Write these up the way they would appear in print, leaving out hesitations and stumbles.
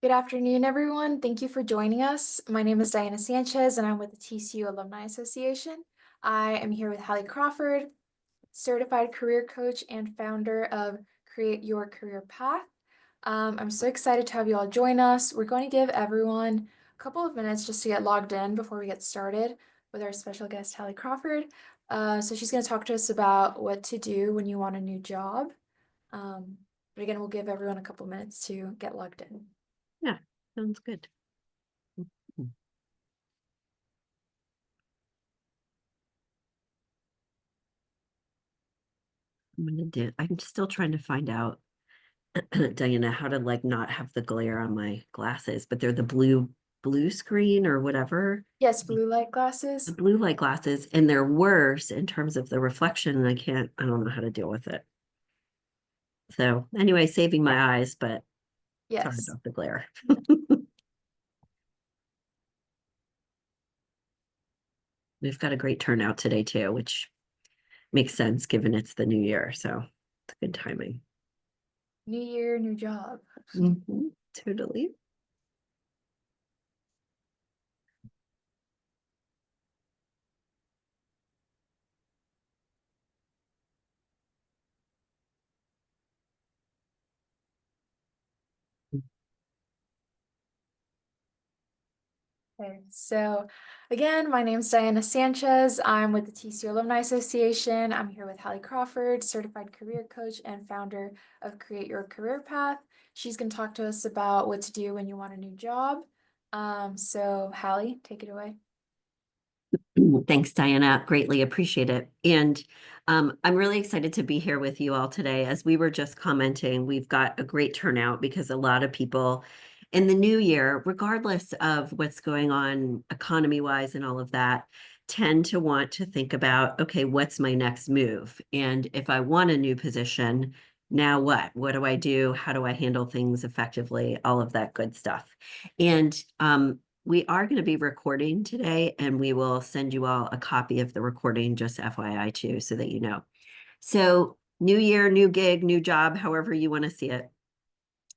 Good afternoon, everyone. Thank you for joining us. My name is Diana Sanchez, and I'm with the TCU Alumni Association. I am here with Hallie Crawford, certified career coach and founder of Create Your Career Path. I'm so excited to have you all join us. We're going to give everyone a couple of minutes just to get logged in before we get started with our special guest, Hallie Crawford. So she's going to talk to us about what to do when you want a new job. But again, we'll give everyone a couple minutes to get logged in. Yeah, sounds good. I'm I'm still trying to find out, Diana, how to not have the glare on my glasses, but they're the blue screen or whatever. Yes, blue light The glasses. blue light glasses, and they're worse in terms of the reflection, and I don't know how to deal with it. So anyway, saving my eyes, but sorry Yes. about the glare. We've got a great turnout today too, which makes sense given it's the new year. So it's good timing. New year, new job. Totally. Okay, so again, my name is Diana Sanchez. I'm with the TCU Alumni Association. I'm here with Hallie Crawford, certified career coach and founder of Create Your Career Path. She's going to talk to us about what to do when you want a new job. So Hallie, take it away. Thanks, Diana. Greatly appreciate it. And I'm really excited to be here with you all today. As we were just commenting, we've got a great turnout because a lot of people in the new year, regardless of what's going on economy-wise and all of that, tend to want to think about, okay, what's my next move? And if I want a new position, now what? What do I do? How do I handle things effectively? All of that good stuff. And we are going to be recording today, and we will send you all a copy of the recording, just FYI too, so that you know. So new year, new gig, new job, however you want to see it.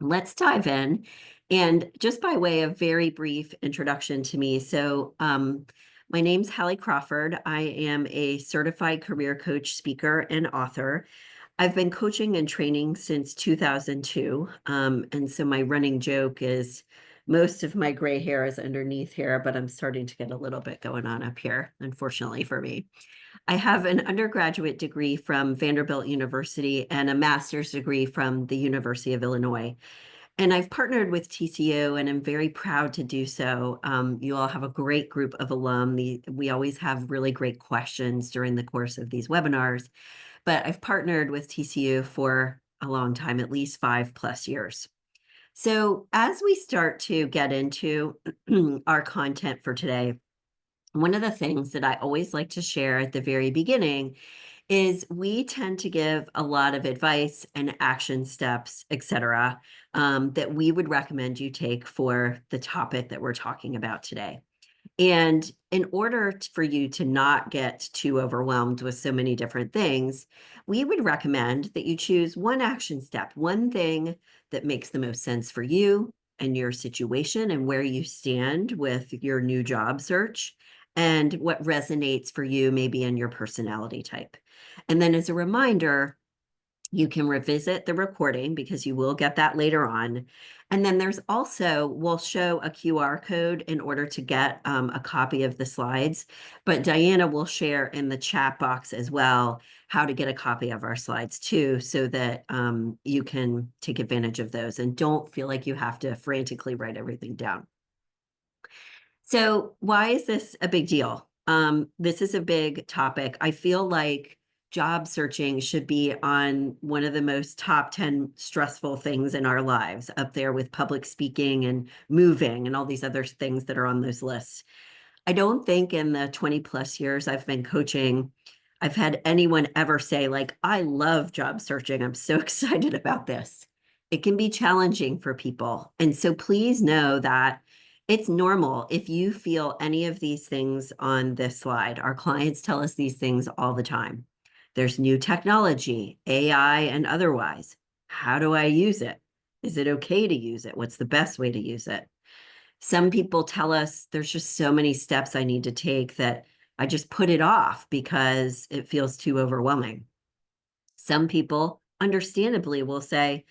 Let's dive in. And just by way of very brief introduction to me. So my name's Hallie Crawford. I am a certified career coach, speaker, and author. I've been coaching and training since 2002. And so my running joke is most of my gray hair is underneath here, but I'm starting to get a little bit going on up here, unfortunately for me. I have an undergraduate degree from Vanderbilt University and a master's degree from the University of Illinois. And I've partnered with TCU, and I'm very proud to do so. You all have a great group of alum. We always have really great questions during the course of these webinars. But I've partnered with TCU for a long time, at least 5+ years. So as we start to get into our content for today, one of the things that I always like to share at the very beginning is we tend to give a lot of advice and action steps, etc., that we would recommend you take for the topic that we're talking about today. And in order for you to not get too overwhelmed with so many different things, we would recommend that you choose one action step, one thing that makes the most sense for you and your situation and where you stand with your new job search and what resonates for you maybe in your personality type. And then as a reminder, you can revisit the recording because you will get that later on. And then there's also, we'll show a QR code in order to get a copy of the slides. But Diana will share in the chat box as well how to get a copy of our slides too, so that you can take advantage of those and don't feel like you have to frantically write everything down. So why is this a big deal? This is a big topic. I feel like job searching should be on one of the most top 10 stressful things in our lives, up there with public speaking and moving and all these other things that are on those lists. I don't think in the 20+ years I've been coaching, I've had anyone ever say, like, I love job searching. I'm so excited about this. It can be challenging for people. And so please know that it's normal if you feel any of these things on this slide. Our clients tell us these things all the time. There's new technology, AI and otherwise. How do I use it? Is it okay to use it? What's the best way to use it? Some people tell us there's just so many steps I need to take that I just put it off because it feels too overwhelming. Some people, understandably, will say,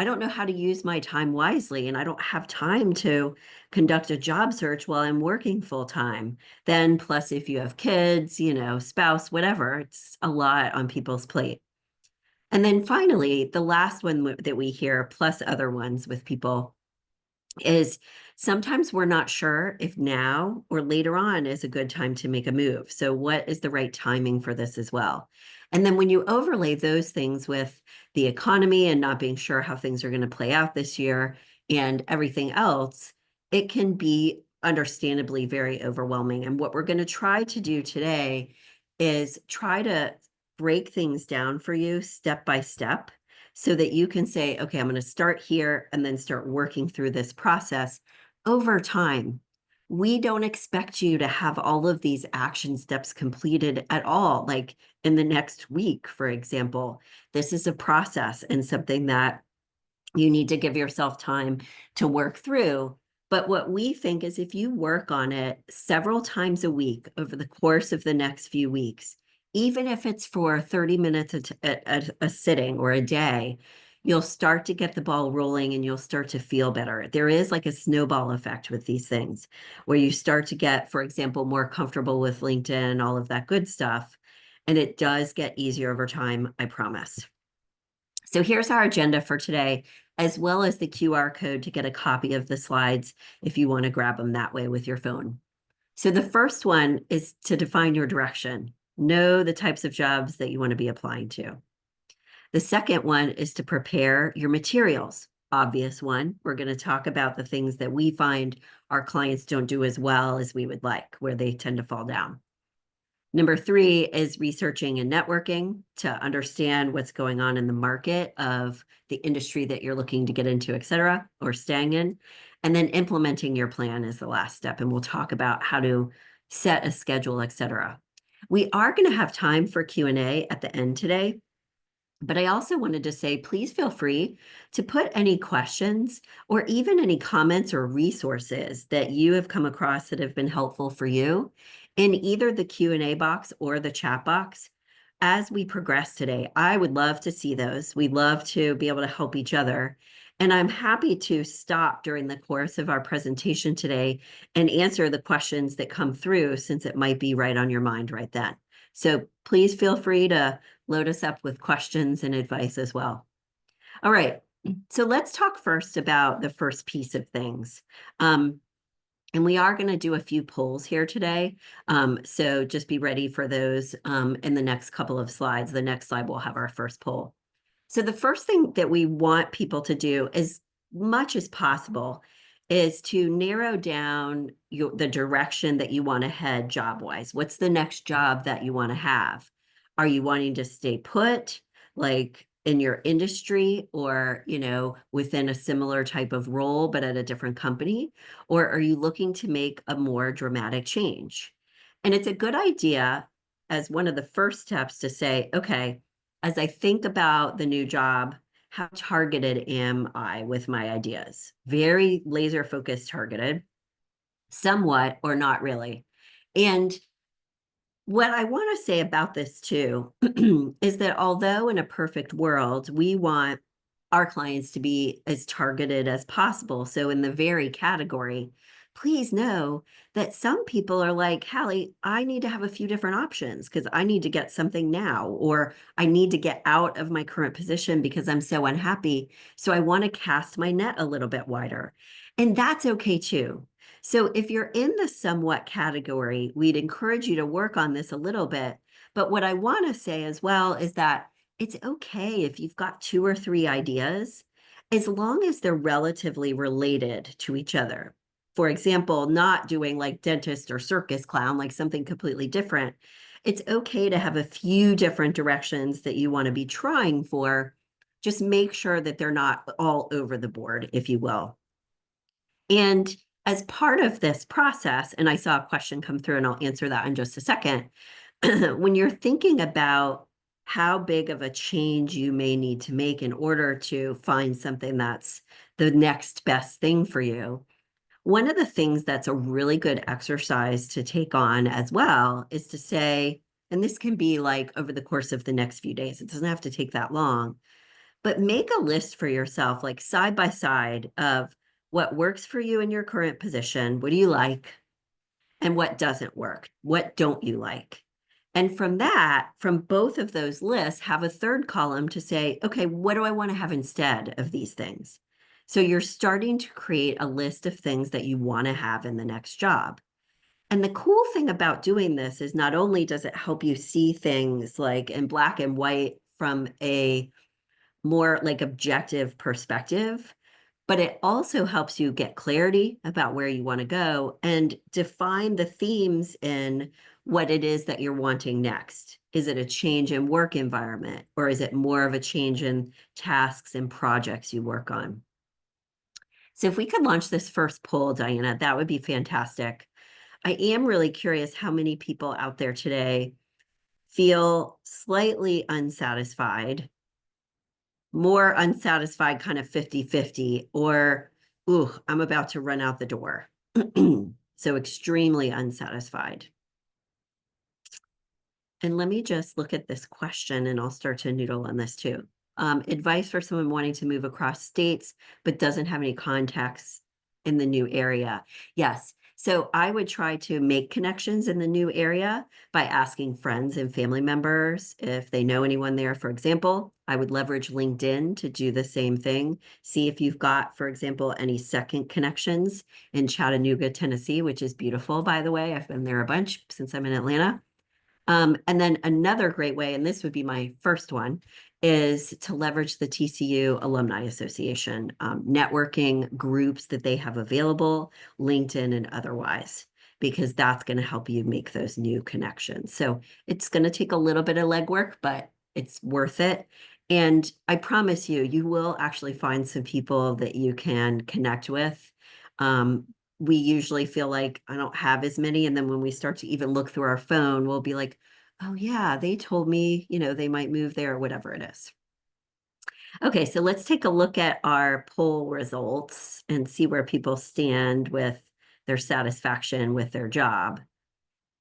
I don't know how to use my time wisely, and I don't have time to conduct a job search while I'm working full time. Then, plus, if you have kids, spouse, whatever, it's a lot on people's plate. And then finally, the last one that we hear, plus other ones with people, is sometimes we're not sure if now or later on is a good time to make a move. So, what is the right timing for this as well? And then when you overlay those things with the economy and not being sure how things are going to play out this year and everything else, it can be understandably very overwhelming. And what we're going to try to do today is try to break things down for you step by step so that you can say, okay, I'm going to start here and then start working through this process over time. We don't expect you to have all of these action steps completed at all, like in the next week, for example. This is a process and something that you need to give yourself time to work through. But what we think is if you work on it several times a week over the course of the next few weeks, even if it's for 30 minutes a sitting or a day, you'll start to get the ball rolling and you'll start to feel better. There is like a snowball effect with these things where you start to get, for example, more comfortable with LinkedIn, all of that good stuff. And it does get easier over time, I promise. So here's our agenda for today, as well as the QR code to get a copy of the slides if you want to grab them that way with your phone. So the first one is to define your direction. Know the types of jobs that you want to be applying to. The second one is to prepare your materials. Obvious one. We're going to talk about the things that we find our clients don't do as well as we would like, where they tend to fall down. Number 3 is researching and networking to understand what's going on in the market of the industry that you're looking to get into, et cetera, or staying in. And then implementing your plan is the last step. And we'll talk about how to set a schedule, et cetera. We are going to have time for Q&A at the end today. But I also wanted to say, please feel free to put any questions or even any comments or resources that you have come across that have been helpful for you in either the Q&A box or the chat box. As we progress today, I would love to see those. We'd love to be able to help each other. And I'm happy to stop during the course of our presentation today and answer the questions that come through since it might be right on your mind right then. So please feel free to load us up with questions and advice as well. All right, so let's talk first about the first piece of things. And we are going to do a few polls here today. So just be ready for those in the next couple of slides. The next slide will have our first poll. So the first thing that we want people to do as much as possible is to narrow down the direction that you want to head job-wise. What's the next job that you want to have? Are you wanting to stay put, like in your industry or, within a similar type of role, but at a different company? Or are you looking to make a more dramatic change? And it's a good idea as one of the first steps to say, okay, as I think about the new job, how targeted am I with my ideas? Very laser focused targeted, somewhat or not really. And what I want to say about this too is that although in a perfect world, we want our clients to be as targeted as possible. So in the very category, please know that some people are like, Hallie, I need to have a few different options because I need to get something now, or I need to get out of my current position because I'm so unhappy. So I want to cast my net a little bit wider. And that's okay too. So if you're in the somewhat category, we'd encourage you to work on this a little bit. But what I want to say as well is that it's okay if you've got 2 or 3 ideas, as long as they're relatively related to each other. For example, not doing like dentist or circus clown, like something completely different. It's okay to have a few different directions that you want to be trying for. Just make sure that they're not all over the board, if you will. And as part of this process, and I saw a question come through and I'll answer that in just a second, when you're thinking about how big of a change you may need to make in order to find something that's the next best thing for you. One of the things that's a really good exercise to take on as well is to say, and this can be like over the course of the next few days, it doesn't have to take that long, but make a list for yourself, like side by side, of what works for you in your current position. What do you like? And what doesn't work? What don't you like? And from that, from both of those lists, have a third column to say, okay, what do I want to have instead of these things? So you're starting to create a list of things that you want to have in the next job. And the cool thing about doing this is not only does it help you see things like in black and white from a more like objective perspective, but it also helps you get clarity about where you want to go and define the themes in what it is that you're wanting next. Is it a change in work environment, or is it more of a change in tasks and projects you work on? So if we could launch this first poll, Diana, that would be fantastic. I am really curious how many people out there today feel slightly unsatisfied, more unsatisfied, kind of 50-50, or, ooh, I'm about to run out the door. So extremely unsatisfied. And let me just look at this question and I'll start to noodle on this too. Advice for someone wanting to move across states, but doesn't have any contacts in the new area. Yes. So I would try to make connections in the new area by asking friends and family members if they know anyone there. For example, I would leverage LinkedIn to do the same thing. See if you've got, for example, any second connections in Chattanooga, Tennessee, which is beautiful, by the way. I've been there a bunch since I'm in Atlanta. And then another great way, and this would be my first one, is to leverage the TCU Alumni Association networking groups that they have available, LinkedIn and otherwise, because that's going to help you make those new connections. So it's going to take a little bit of legwork, but it's worth it. And I promise you, you will actually find some people that you can connect with. We usually feel like I don't have as many. And then when we start to even look through our phone, we'll be like, oh yeah, they told me, they might move there or whatever it is. Okay, so let's take a look at our poll results and see where people stand with their satisfaction with their job.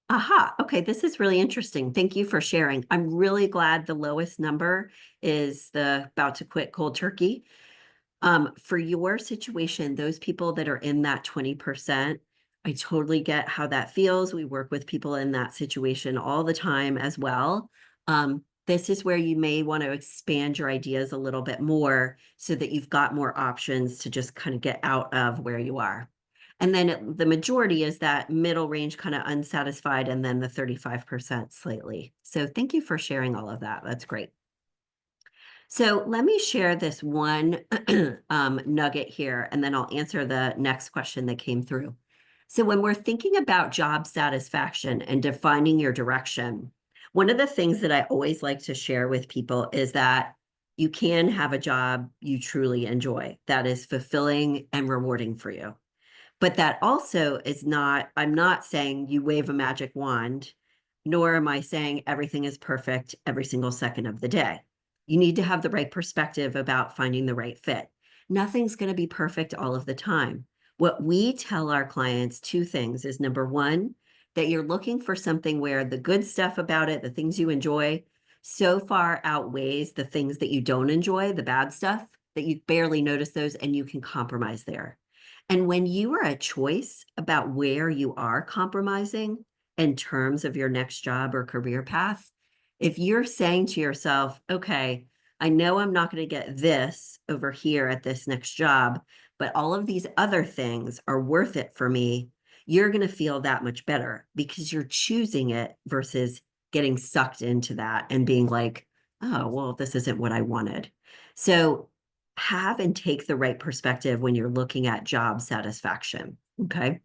Aha, okay, this is really interesting. Thank you for sharing. I'm really glad the lowest number is the about to quit cold turkey. For your situation, those people that are in that 20%, I totally get how that feels. We work with people in that situation all the time as well. This is where you may want to expand your ideas a little bit more so that you've got more options to just kind of get out of where you are. And then the majority is that middle range, kind of unsatisfied, and then the 35% slightly. So thank you for sharing all of that. That's great. So let me share this one nugget here, and then I'll answer the next question that came through. So when we're thinking about job satisfaction and defining your direction, one of the things that I always like to share with people is that you can have a job you truly enjoy that is fulfilling and rewarding for you. But that also is not, I'm not saying you wave a magic wand, nor am I saying everything is perfect every single second of the day. You need to have the right perspective about finding the right fit. Nothing's going to be perfect all of the time. What we tell our clients, two things is number one, that you're looking for something where the good stuff about it, the things you enjoy, so far outweighs the things that you don't enjoy, the bad stuff, that you barely notice those and you can compromise there. And when you are a choice about where you are compromising in terms of your next job or career path, if you're saying to yourself, okay, I know I'm not going to get this over here at this next job, but all of these other things are worth it for me, you're going to feel that much better because you're choosing it versus getting sucked into that and being like, oh, well, this isn't what I wanted. So have and take the right perspective when you're looking at job satisfaction. Okay.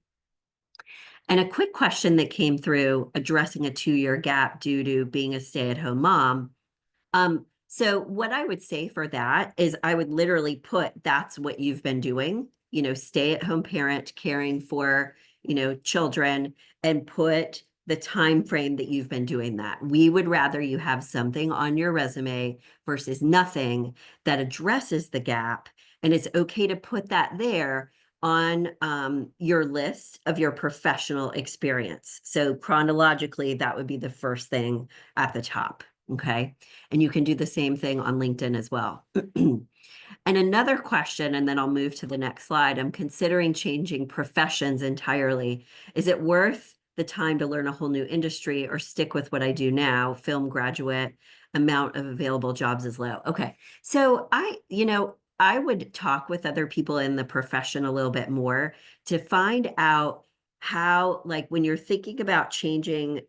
And a quick question that came through addressing a 2-year gap due to being a stay-at-home mom. So what I would say for that is I would literally put that's what you've been doing, stay-at-home parent caring for, children, and put the time frame that you've been doing that. We would rather you have something on your resume versus nothing that addresses the gap. And it's okay to put that there on your list of your professional experience. So chronologically, that would be the first thing at the top. Okay. And you can do the same thing on LinkedIn as well. And another question, and then I'll move to the next slide. I'm considering changing professions entirely. Is it worth the time to learn a whole new industry or stick with what I do now? Film graduate, amount of available jobs is low. Okay. So I would talk with other people in the profession a little bit more to find out how, like, when you're thinking about changing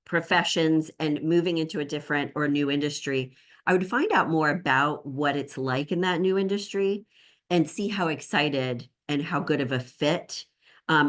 professions and moving into a different or new industry, I would find out more about what it's like in that new industry and see how excited and how good of a fit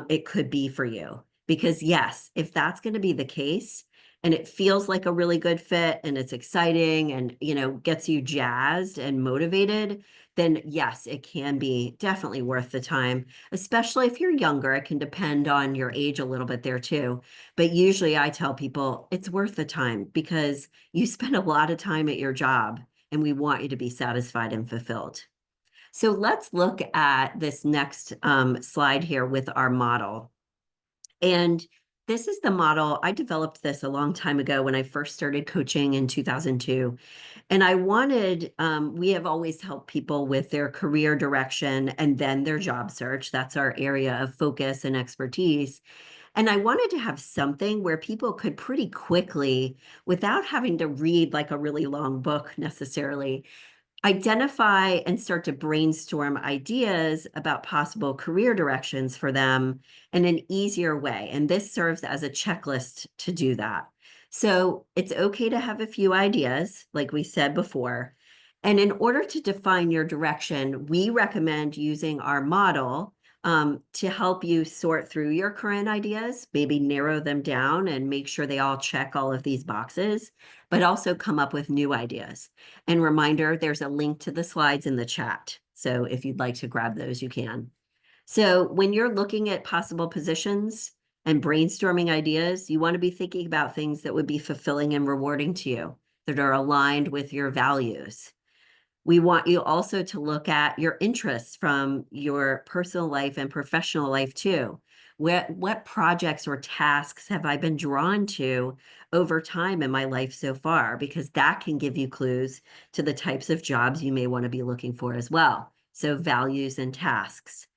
it could be for you. Because yes, if that's going to be the case and it feels like a really good fit and it's exciting and, gets you jazzed and motivated, then yes, it can be definitely worth the time, especially if you're younger. It can depend on your age a little bit there too. But usually I tell people it's worth the time because you spend a lot of time at your job and we want you to be satisfied and fulfilled. So let's look at this next slide here with our model. And this is the model. I developed this a long time ago when I first started coaching in 2002. And we have always helped people with their career direction and then their job search. That's our area of focus and expertise. And I wanted to have something where people could pretty quickly, without having to read like a really long book necessarily, identify and start to brainstorm ideas about possible career directions for them in an easier way. And this serves as a checklist to do that. So it's okay to have a few ideas, like we said before. And in order to define your direction, we recommend using our model to help you sort through your current ideas, maybe narrow them down and make sure they all check all of these boxes, but also come up with new ideas. And reminder, there's a link to the slides in the chat. So if you'd like to grab those, you can. So when you're looking at possible positions and brainstorming ideas, you want to be thinking about things that would be fulfilling and rewarding to you, that are aligned with your values. We want you also to look at your interests from your personal life and professional life too. What projects or tasks have I been drawn to over time in my life so far? Because that can give you clues to the types of jobs you may want to be looking for as well. So values and tasks.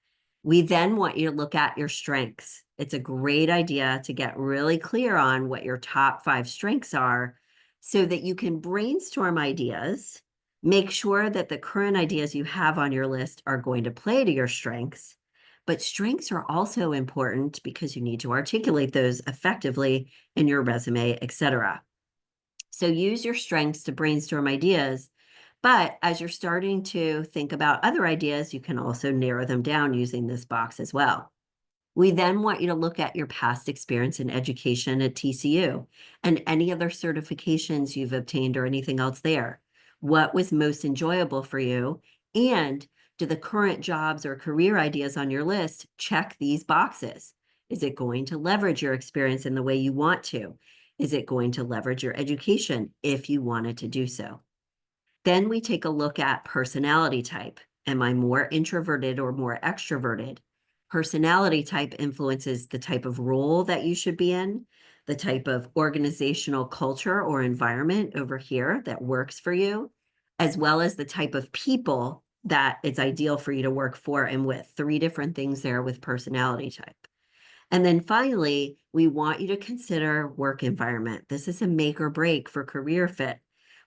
We then want you to look at your strengths. It's a great idea to get really clear on what your top 5 strengths are so that you can brainstorm ideas. Make sure that the current ideas you have on your list are going to play to your strengths. But strengths are also important because you need to articulate those effectively in your resume, etc. So use your strengths to brainstorm ideas. But as you're starting to think about other ideas, you can also narrow them down using this box as well. We then want you to look at your past experience in education at TCU and any other certifications you've obtained or anything else there. What was most enjoyable for you? And do the current jobs or career ideas on your list check these boxes? Is it going to leverage your experience in the way you want to? Is it going to leverage your education if you wanted to do so? Then we take a look at personality type. Am I more introverted or more extroverted? Personality type influences the type of role that you should be in, the type of organizational culture or environment over here that works for you, as well as the type of people that it's ideal for you to work for and with. 3 different things there with personality type. And then finally, we want you to consider work environment. This is a make or break for career fit.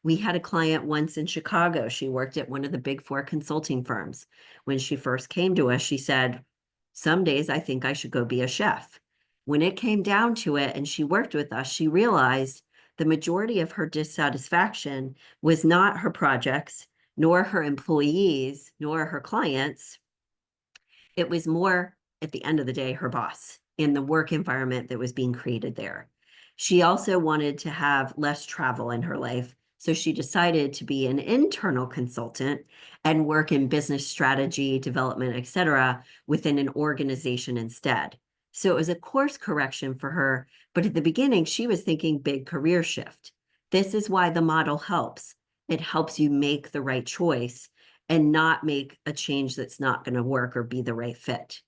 We had a client once in Chicago. She worked at one of the big 4 consulting firms. When she first came to us, she said, some days I think I should go be a chef. When it came down to it and she worked with us, she realized the majority of her dissatisfaction was not her projects, nor her employees, nor her clients. It was more, at the end of the day, her boss in the work environment that was being created there. She also wanted to have less travel in her life. So she decided to be an internal consultant and work in business strategy, development, et cetera, within an organization instead. So it was a course correction for her. But at the beginning, she was thinking big career shift. This is why the model helps. It helps you make the right choice and not make a change that's not going to work or be the right fit.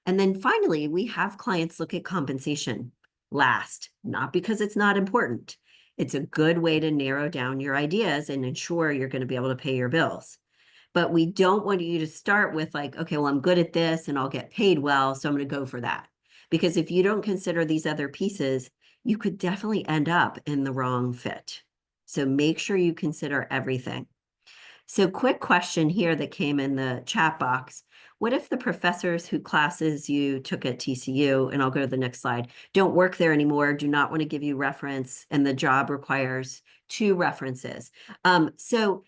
And then finally, we have clients look at compensation last, not because it's not important. It's a good way to narrow down your ideas and ensure you're going to be able to pay your bills. But we don't want you to start with like, okay, well, I'm good at this and I'll get paid well, so I'm going to go for that. Because if you don't consider these other pieces, you could definitely end up in the wrong fit. So make sure you consider everything. So quick question here that came in the chat box. What if the professors who classes you took at TCU, and I'll go to the next slide, don't work there anymore, do not want to give you reference, and the job requires 2 references? So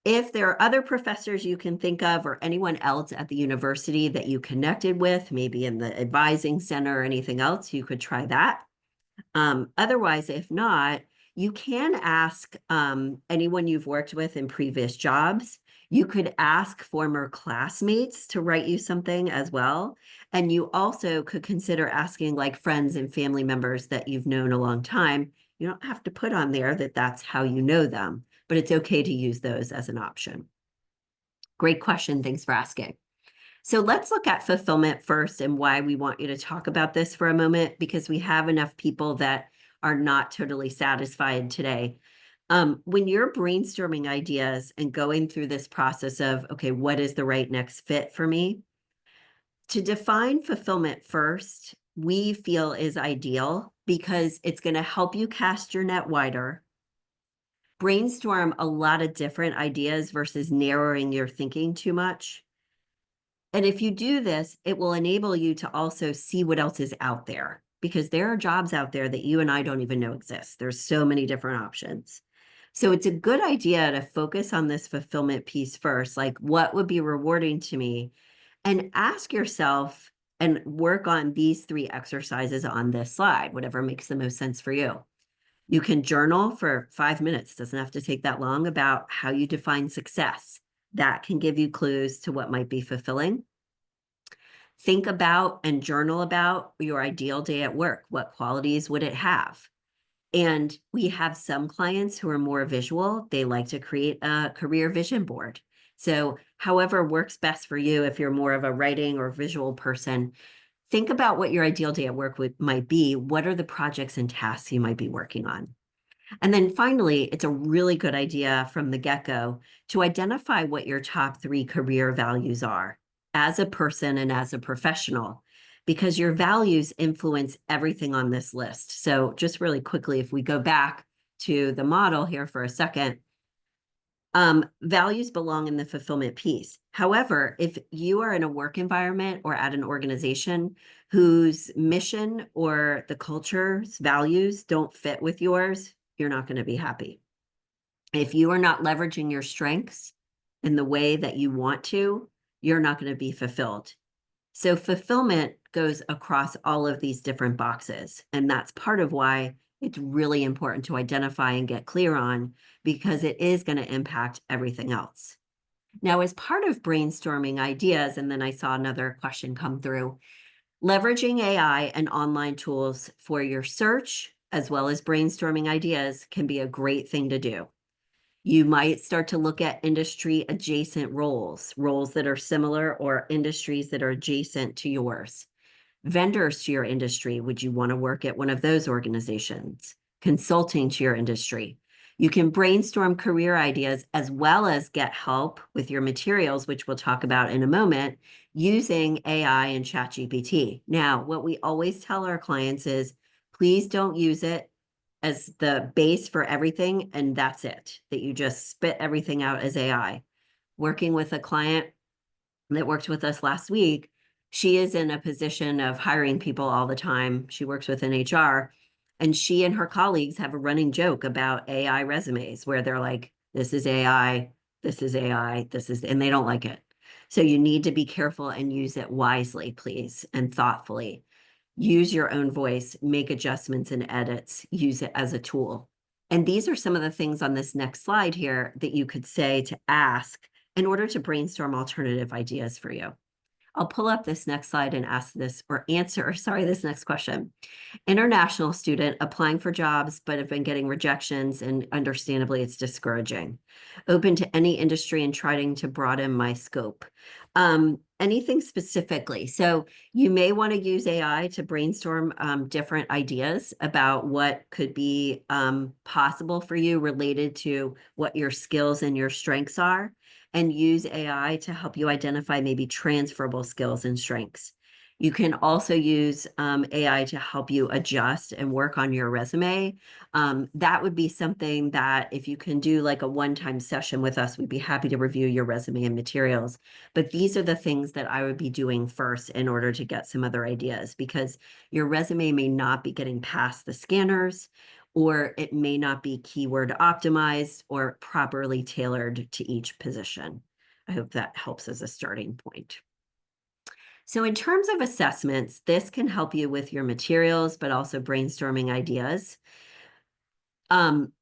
if there are other professors you can think of or anyone else at the university that you connected with, maybe in the advising center or anything else, you could try that. Otherwise, if not, you can ask anyone you've worked with in previous jobs. You could ask former classmates to write you something as well. And you also could consider asking like friends and family members that you've known a long time. You don't have to put on there that that's how you know them, but it's okay to use those as an option. Great question. Thanks for asking. So let's look at fulfillment first and why we want you to talk about this for a moment, because we have enough people that are not totally satisfied today. When you're brainstorming ideas and going through this process of, okay, what is the right next fit for me? To define fulfillment first, we feel is ideal because it's going to help you cast your net wider, brainstorm a lot of different ideas versus narrowing your thinking too much. And if you do this, it will enable you to also see what else is out there, because there are jobs out there that you and I don't even know exist. There's so many different options. So it's a good idea to focus on this fulfillment piece first, like what would be rewarding to me, and ask yourself and work on these 3 exercises on this slide, whatever makes the most sense for you. You can journal for 5 minutes, doesn't have to take that long, about how you define success. That can give you clues to what might be fulfilling. Think about and journal about your ideal day at work. What qualities would it have? And we have some clients who are more visual. They like to create a career vision board. So however works best for you, if you're more of a writing or visual person, think about what your ideal day at work might be. What are the projects and tasks you might be working on? And then finally, it's a really good idea from the get-go to identify what your top 3 career values are as a person and as a professional, because your values influence everything on this list. So just really quickly, if we go back to the model here for a second, values belong in the fulfillment piece. However, if you are in a work environment or at an organization whose mission or the culture's values don't fit with yours, you're not going to be happy. If you are not leveraging your strengths in the way that you want to, you're not going to be fulfilled. So fulfillment goes across all of these different boxes. And that's part of why it's really important to identify and get clear on, because it is going to impact everything else. Now, as part of brainstorming ideas, and then I saw another question come through, leveraging AI and online tools for your search, as well as brainstorming ideas, can be a great thing to do. You might start to look at industry adjacent roles, roles that are similar or industries that are adjacent to yours. Vendors to your industry, would you want to work at one of those organizations? Consulting to your industry. You can brainstorm career ideas as well as get help with your materials, which we'll talk about in a moment, using AI and ChatGPT. Now, what we always tell our clients is, please don't use it as the base for everything, and that's it, that you just spit everything out as AI. Working with a client that worked with us last week, she is in a position of hiring people all the time. She works within HR, and she and her colleagues have a running joke about AI resumes where they're like, this is AI, this is AI, this is, and they don't like it. So you need to be careful and use it wisely, please, and thoughtfully. Use your own voice, make adjustments and edits, use it as a tool. And these are some of the things on this next slide here that you could say to ask in order to brainstorm alternative ideas for you. I'll pull up this next slide and ask this or answer, sorry, this next question. International student applying for jobs, but have been getting rejections, and understandably, it's discouraging. Open to any industry and trying to broaden my scope. Anything specifically? So you may want to use AI to brainstorm different ideas about what could be possible for you related to what your skills and your strengths are, and use AI to help you identify maybe transferable skills and strengths. You can also use AI to help you adjust and work on your resume. That would be something that if you can do like a one-time session with us, we'd be happy to review your resume and materials. But these are the things that I would be doing first in order to get some other ideas, because your resume may not be getting past the scanners, or it may not be keyword optimized or properly tailored to each position. I hope that helps as a starting point. So in terms of assessments, this can help you with your materials, but also brainstorming ideas.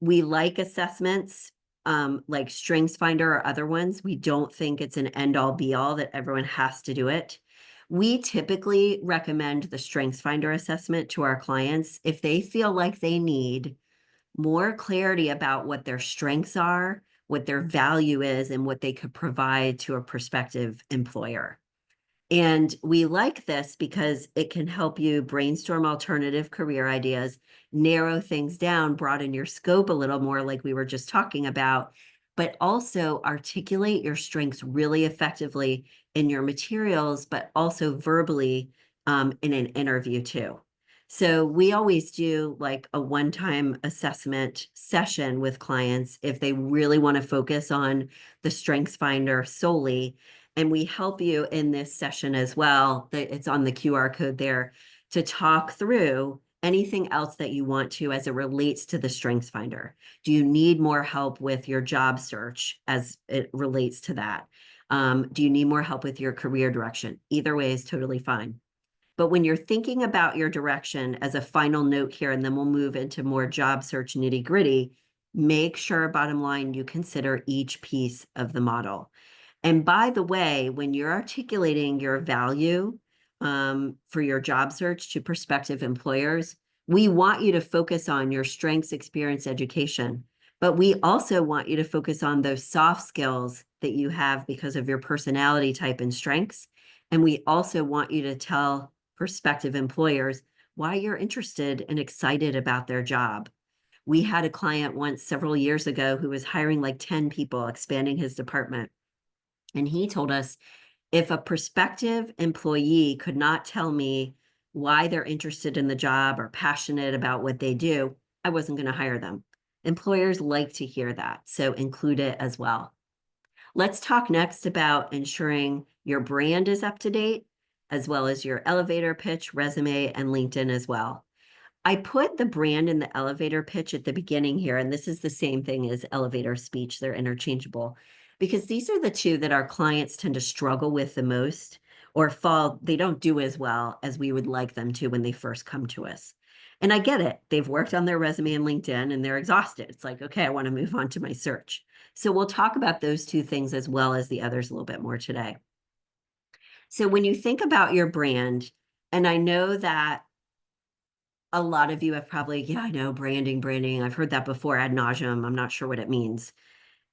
We like assessments like StrengthsFinder or other ones. We don't think it's an end-all be-all that everyone has to do it. We typically recommend the StrengthsFinder assessment to our clients if they feel like they need more clarity about what their strengths are, what their value is, and what they could provide to a prospective employer. And we like this because it can help you brainstorm alternative career ideas, narrow things down, broaden your scope a little more, like we were just talking about, but also articulate your strengths really effectively in your materials, but also verbally in an interview too. So we always do like a one-time assessment session with clients if they really want to focus on the StrengthsFinder solely. And we help you in this session as well, it's on the QR code there, to talk through anything else that you want to as it relates to the StrengthsFinder. Do you need more help with your job search as it relates to that? Do you need more help with your career direction? Either way is totally fine. But when you're thinking about your direction, as a final note here, and then we'll move into more job search nitty gritty, make sure, bottom line, you consider each piece of the model. And by the way, when you're articulating your value for your job search to prospective employers, we want you to focus on your strengths, experience, education. But we also want you to focus on those soft skills that you have because of your personality type and strengths. And we also want you to tell prospective employers why you're interested and excited about their job. We had a client once several years ago who was hiring like 10 people, expanding his department. And he told us, if a prospective employee could not tell me why they're interested in the job or passionate about what they do, I wasn't going to hire them. Employers like to hear that, so include it as well. Let's talk next about ensuring your brand is up to date, as well as your elevator pitch, resume, and LinkedIn as well. I put the brand and the elevator pitch at the beginning here, and this is the same thing as elevator speech. They're interchangeable because these are the two that our clients tend to struggle with the most, or they don't do as well as we would like them to when they first come to us. And I get it. They've worked on their resume and LinkedIn and they're exhausted. It's like, okay, I want to move on to my search. So we'll talk about those two things as well as the others a little bit more today. So when you think about your brand, and I know that a lot of you have probably, yeah, I know branding. I've heard that before ad nauseum. I'm not sure what it means.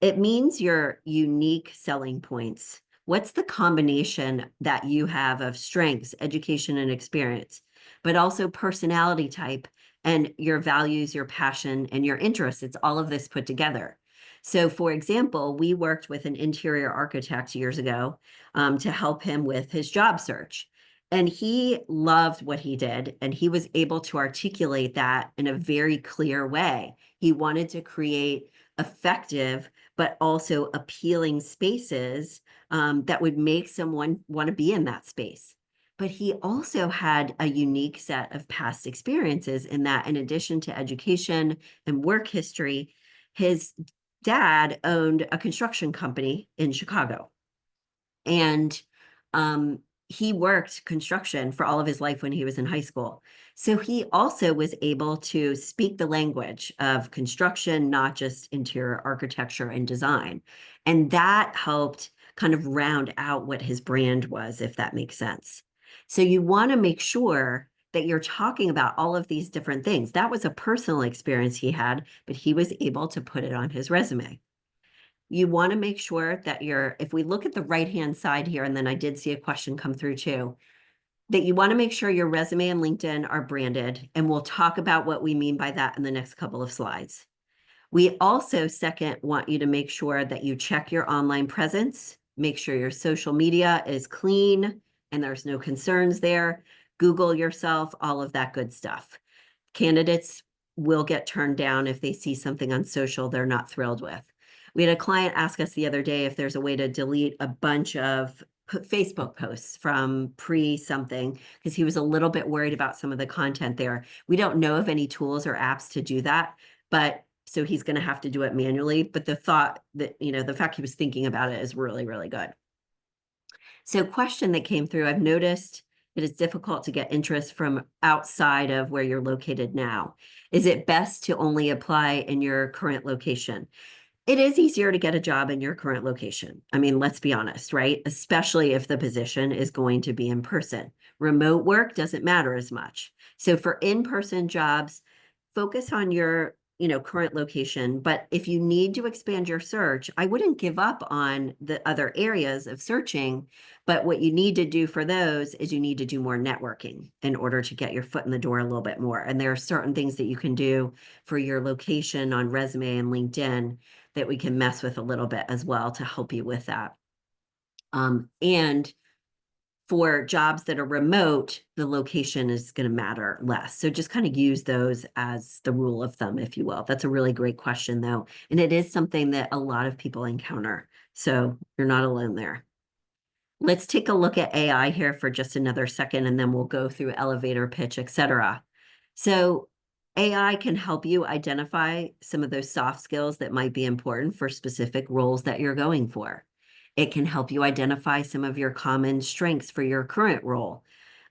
It means your unique selling points. What's the combination that you have of strengths, education, and experience, but also personality type and your values, your passion, and your interests? It's all of this put together. So, for example, we worked with an interior architect years ago to help him with his job search. And he loved what he did, and he was able to articulate that in a very clear way. He wanted to create effective but also appealing spaces that would make someone want to be in that space. But he also had a unique set of past experiences in that, in addition to education and work history, his dad owned a construction company in Chicago. And he worked construction for all of his life when he was in high school. So he also was able to speak the language of construction, not just interior architecture and design. And that helped kind of round out what his brand was, if that makes sense. So you want to make sure that you're talking about all of these different things. That was a personal experience he had, but he was able to put it on his resume. You want to make sure that if we look at the right-hand side here, and then I did see a question come through too, that you want to make sure your resume and LinkedIn are branded, and we'll talk about what we mean by that in the next couple of slides. We also, second, want you to make sure that you check your online presence, make sure your social media is clean and there's no concerns there. Google yourself, all of that good stuff. Candidates will get turned down if they see something on social they're not thrilled with. We had a client ask us the other day if there's a way to delete a bunch of Facebook posts from pre-something because he was a little bit worried about some of the content there. We don't know of any tools or apps to do that, but so he's going to have to do it manually. But the thought that, the fact he was thinking about it is really, really good. So question that came through, I've noticed it is difficult to get interest from outside of where you're located now. Is it best to only apply in your current location? It is easier to get a job in your current location. I mean, let's be honest, right? Especially if the position is going to be in person. Remote work doesn't matter as much. So for in-person jobs, focus on your current location. But if you need to expand your search, I wouldn't give up on the other areas of searching. But what you need to do for those is you need to do more networking in order to get your foot in the door a little bit more. And there are certain things that you can do for your location on resume and LinkedIn that we can mess with a little bit as well to help you with that. And for jobs that are remote, the location is going to matter less. So just kind of use those as the rule of thumb, if you will. That's a really great question, though. And it is something that a lot of people encounter. So you're not alone there. Let's take a look at AI here for just another second, and then we'll go through elevator pitch, etc. So AI can help you identify some of those soft skills that might be important for specific roles that you're going for. It can help you identify some of your common strengths for your current role.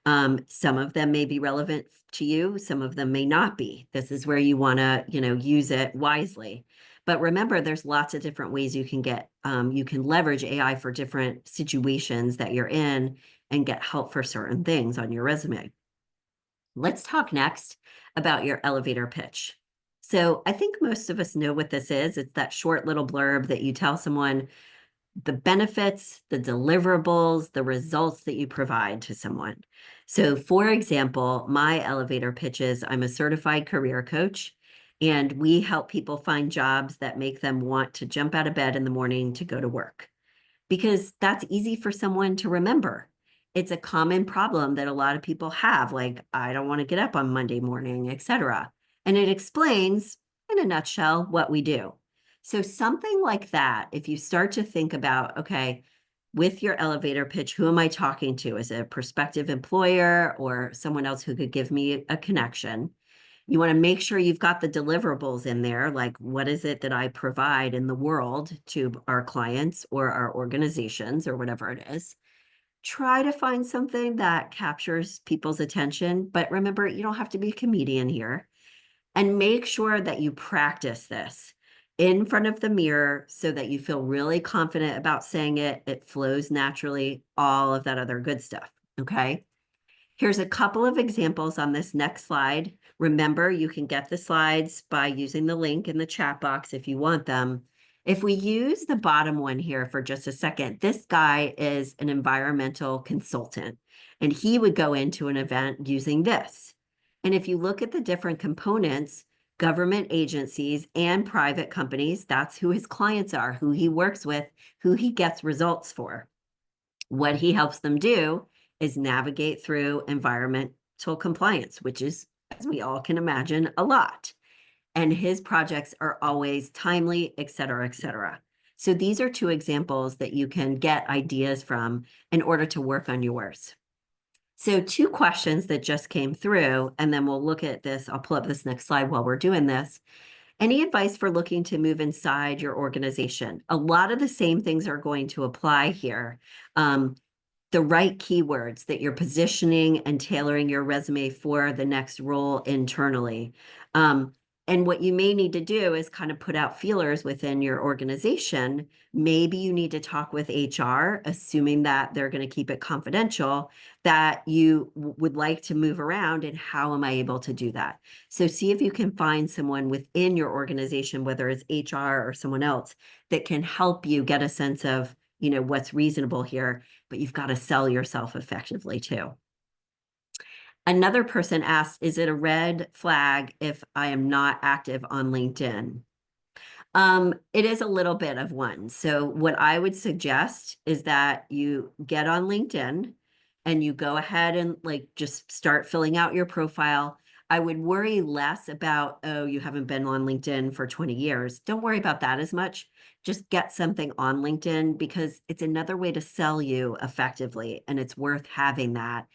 Some of them may be relevant to you, some of them may not be. This is where you want to, use it wisely. But remember, there's lots of different ways you can leverage AI for different situations that you're in and get help for certain things on your resume. Let's talk next about your elevator pitch. So I think most of us know what this is. It's that short little blurb that you tell someone the benefits, the deliverables, the results that you provide to someone. So for example, my elevator pitches, I'm a certified career coach, and we help people find jobs that make them want to jump out of bed in the morning to go to work, because that's easy for someone to remember. It's a common problem that a lot of people have, like, I don't want to get up on Monday morning, etc. And it explains, in a nutshell, what we do. So something like that, if you start to think about, okay, with your elevator pitch, who am I talking to? Is it a prospective employer or someone else who could give me a connection? You want to make sure you've got the deliverables in there, like what is it that I provide in the world to our clients or our organizations or whatever it is. Try to find something that captures people's attention, but remember, you don't have to be a comedian here. And make sure that you practice this in front of the mirror so that you feel really confident about saying it. It flows naturally, all of that other good stuff, okay? Here's a couple of examples on this next slide. Remember, you can get the slides by using the link in the chat box if you want them. If we use the bottom one here for just a second, this guy is an environmental consultant, and he would go into an event using this. And if you look at the different components, government agencies and private companies, that's who his clients are, who he works with, who he gets results for. What he helps them do is navigate through environmental compliance, which is, as we all can imagine, a lot. And his projects are always timely, et cetera, et cetera. So these are two examples that you can get ideas from in order to work on yours. So two questions that just came through, and then we'll look at this. I'll pull up this next slide while we're doing this. Any advice for looking to move inside your organization? A lot of the same things are going to apply here. The right keywords that you're positioning and tailoring your resume for the next role internally. And what you may need to do is kind of put out feelers within your organization. Maybe you need to talk with HR, assuming that they're going to keep it confidential, that you would like to move around, and how am I able to do that? So see if you can find someone within your organization, whether it's HR or someone else, that can help you get a sense of, what's reasonable here, but you've got to sell yourself effectively too. Another person asked, is it a red flag if I am not active on LinkedIn? It is a little bit of one. So what I would suggest is that you get on LinkedIn and you go ahead and just start filling out your profile. I would worry less about, oh, you haven't been on LinkedIn for 20 years. Don't worry about that as much. Just get something on LinkedIn, because it's another way to sell you effectively, and it's worth having that.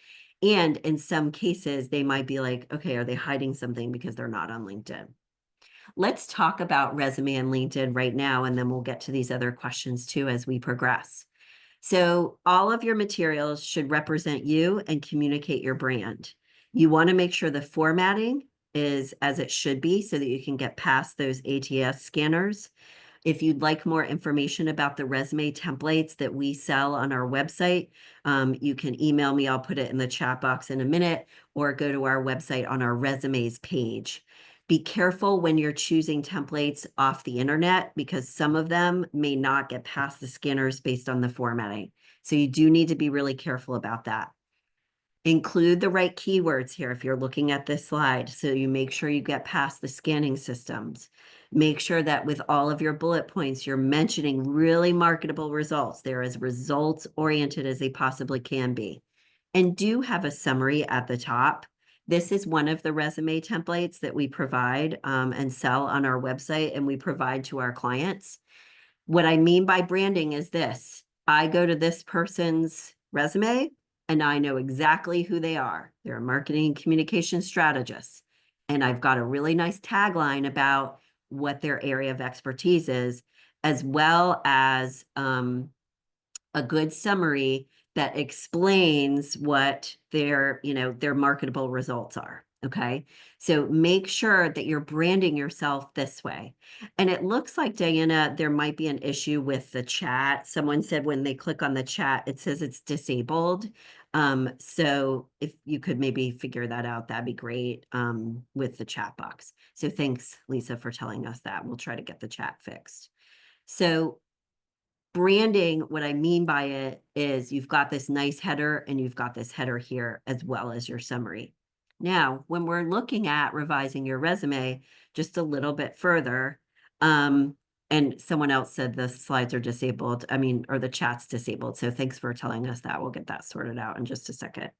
And in some cases, they might be like, okay, are they hiding something because they're not on LinkedIn? Let's talk about resume and LinkedIn right now, and then we'll get to these other questions too as we progress. So all of your materials should represent you and communicate your brand. You want to make sure the formatting is as it should be so that you can get past those ATS scanners. If you'd like more information about the resume templates that we sell on our website, you can email me. I'll put it in the chat box in a minute, or go to our website on our resumes page. Be careful when you're choosing templates off the internet, because some of them may not get past the scanners based on the formatting. So you do need to be really careful about that. Include the right keywords here if you're looking at this slide, so you make sure you get past the scanning systems. Make sure that with all of your bullet points, you're mentioning really marketable results. They're as results oriented as they possibly can be. And do have a summary at the top. This is one of the resume templates that we provide and sell on our website, and we provide to our clients. What I mean by branding is this: I go to this person's resume and I know exactly who they are. They're a marketing and communication strategist. And I've got a really nice tagline about what their area of expertise is, as well as a good summary that explains what their marketable results are. Okay. So make sure that you're branding yourself this way. And it looks like, Diana, there might be an issue with the chat. Someone said when they click on the chat, it says it's disabled. So if you could maybe figure that out, that'd be great, with the chat box. So thanks, Lisa, for telling us that. We'll try to get the chat fixed. So branding, what I mean by it is you've got this nice header and you've got this header here as well as your summary. Now, when we're looking at revising your resume just a little bit further, and someone else said the slides are disabled, or the chat's disabled. So thanks for telling us that. We'll get that sorted out in just a second.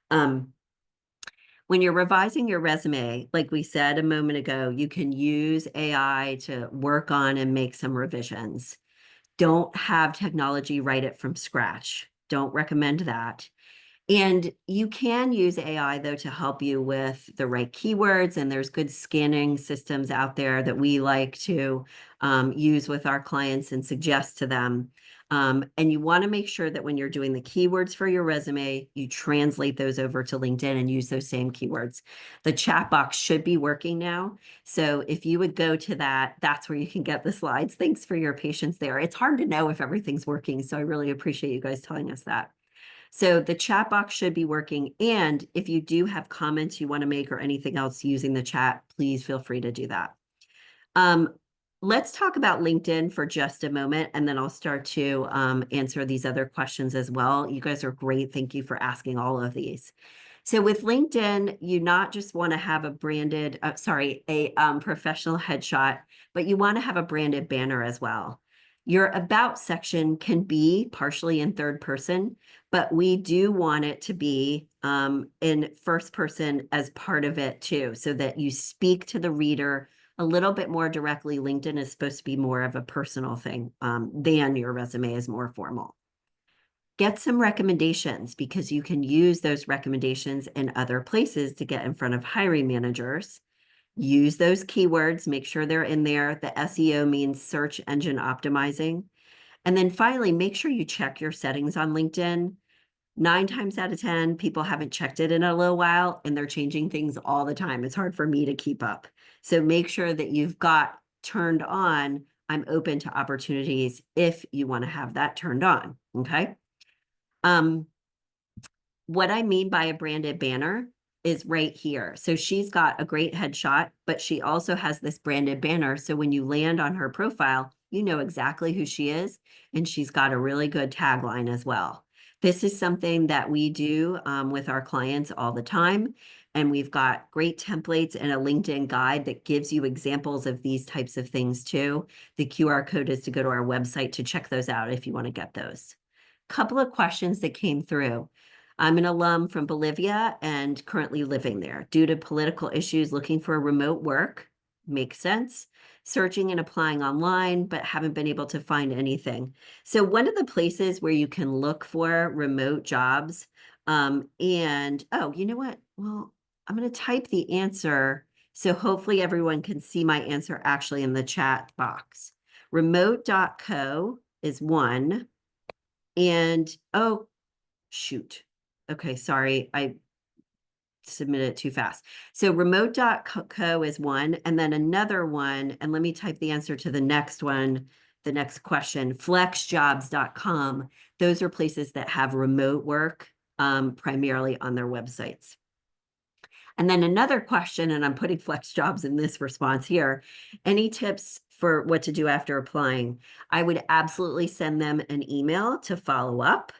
When you're revising your resume, like we said a moment ago, you can use AI to work on and make some revisions. Don't have technology write it from scratch. Don't recommend that. And you can use AI, though, to help you with the right keywords. And there's good scanning systems out there that we like to use with our clients and suggest to them. And you want to make sure that when you're doing the keywords for your resume, you translate those over to LinkedIn and use those same keywords. The chat box should be working now. So if you would go to that, that's where you can get the slides. Thanks for your patience there. It's hard to know if everything's working. So I really appreciate you guys telling us that. So the chat box should be working. And if you do have comments you want to make or anything else using the chat, please feel free to do that. Let's talk about LinkedIn for just a moment, and then I'll start to answer these other questions as well. You guys are great. Thank you for asking all of these. So with LinkedIn, you not just want to have a branded, professional headshot, but you want to have a branded banner as well. Your about section can be partially in third person, but we do want it to be in first person as part of it too, so that you speak to the reader a little bit more directly. LinkedIn is supposed to be more of a personal thing than your resume is more formal. Get some recommendations, because you can use those recommendations in other places to get in front of hiring managers. Use those keywords, make sure they're in there. The SEO means search engine optimizing. And then finally, make sure you check your settings on LinkedIn. 9 times out of 10, people haven't checked it in a little while and they're changing things all the time. It's hard for me to keep up. So make sure that you've got turned on, I'm open to opportunities if you want to have that turned on. Okay. Um, what I mean by a branded banner is right here. So she's got a great headshot, but she also has this branded banner. So when you land on her profile, you know exactly who she is. And she's got a really good tagline as well. This is something that we do with our clients all the time. And we've got great templates and a LinkedIn guide that gives you examples of these types of things too. The QR code is to go to our website to check those out if you want to get those. Couple of questions that came through. I'm an alum from Bolivia and currently living there. Due to political issues, looking for remote work. Makes sense. Searching and applying online, but haven't been able to find anything. So one of the places where you can look for remote jobs, oh, you know what? Well, I'm going to type the answer. So hopefully everyone can see my answer actually in the chat box. Remote.co is one. And, oh, shoot. Okay, sorry, I submitted it too fast. So remote.co is one, and then another one, and let me type the answer to the next one, the next question, flexjobs.com. Those are places that have remote work primarily on their websites. And then another question, and I'm putting flex jobs in this response here. Any tips for what to do after applying? I would absolutely send them an email to follow up.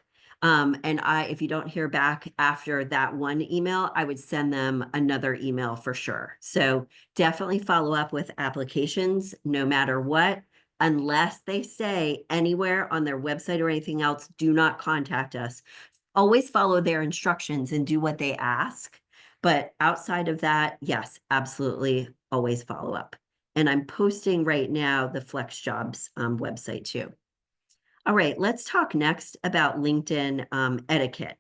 If you don't hear back after that one email, I would send them another email for sure. So definitely follow up with applications no matter what. Unless they say anywhere on their website or anything else, do not contact us. Always follow their instructions and do what they ask. But outside of that, yes, absolutely, always follow up. And I'm posting right now the Flex Jobs website too. All right, let's talk next about LinkedIn etiquette.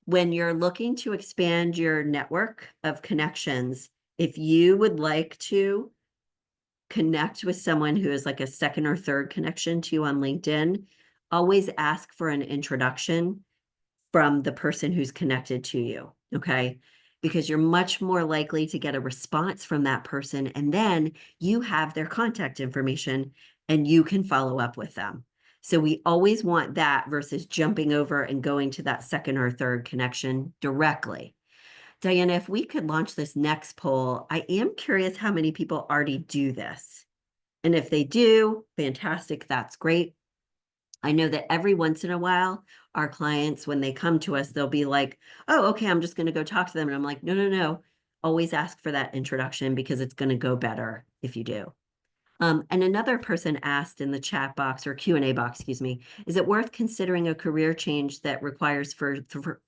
When you're looking to expand your network of connections, if you would like to connect with someone who is like a second or third connection to you on LinkedIn, always ask for an introduction from the person who's connected to you, okay? Because you're much more likely to get a response from that person, and then you have their contact information and you can follow up with them. So we always want that versus jumping over and going to that second or third connection directly. Diana, if we could launch this next poll, I am curious how many people already do this. And if they do, fantastic, that's great. I know that every once in a while, our clients, when they come to us, they'll be like, oh, okay, I'm just going to go talk to them. And I'm like, no, no, no. Always ask for that introduction because it's going to go better if you do. And another person asked in the chat box or Q&A box, excuse me, is it worth considering a career change that requires further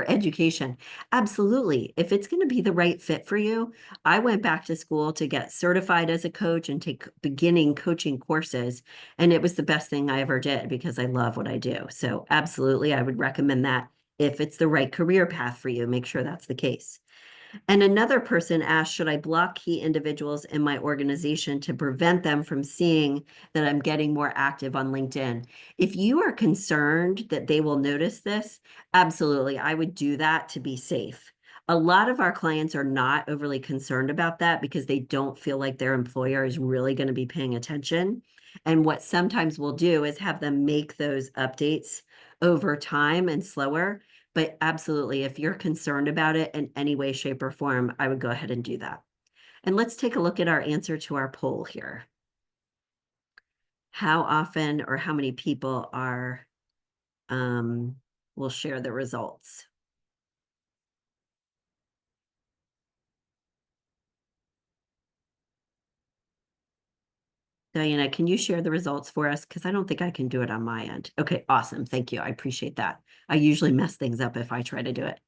education? Absolutely. If it's going to be the right fit for you, I went back to school to get certified as a coach and take beginning coaching courses. And it was the best thing I ever did because I love what I do. So absolutely, I would recommend that if it's the right career path for you, make sure that's the case. And another person asked, should I block key individuals in my organization to prevent them from seeing that I'm getting more active on LinkedIn? If you are concerned that they will notice this, absolutely, I would do that to be safe. A lot of our clients are not overly concerned about that because they don't feel like their employer is really going to be paying attention. And what sometimes we'll do is have them make those updates over time and slower. But absolutely, if you're concerned about it in any way, shape, or form, I would go ahead and do that. And let's take a look at our answer to our poll here. How often or how many people will share the results? Diana, can you share the results for us? Because I don't think I can do it on my end. Okay, awesome. Thank you. I appreciate that. I usually mess things up if I try to do it.